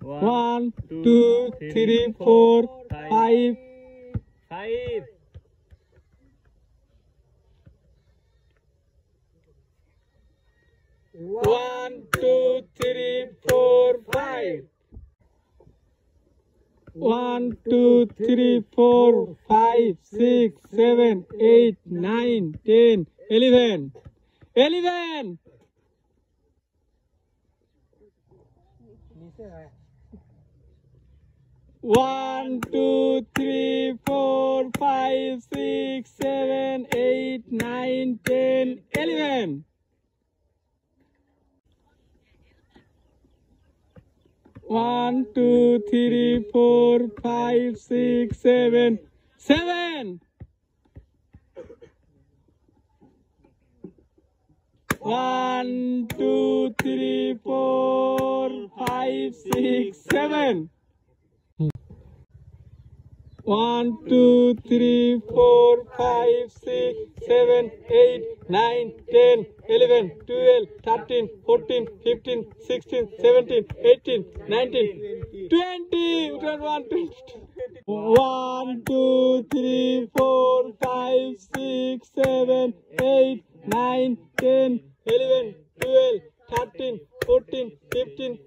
1, 2, 3, 4, 5. 5. 1, 2, 3, 4, 5. 1, 2, 3, 4, 5, 6, 7, 8, 9, 10, 11. 11. 1, 2, 3, 4, 5, 6, 7, 8, 9, 10, 11. 1, 2, 3, 4, 5, 6, 7, 7. 1, 2, 3, 4, 5, 6, 7. 1, 2, 3, 4, 5, 6, 7, 8, 9, 10, 11, 12, 13, 14, 15, 16, 17, 18, 19, 20. 1, 2, 3, 4, 5, 6, 7, 8, 9, 10, 11, 12, 13, 14, 15,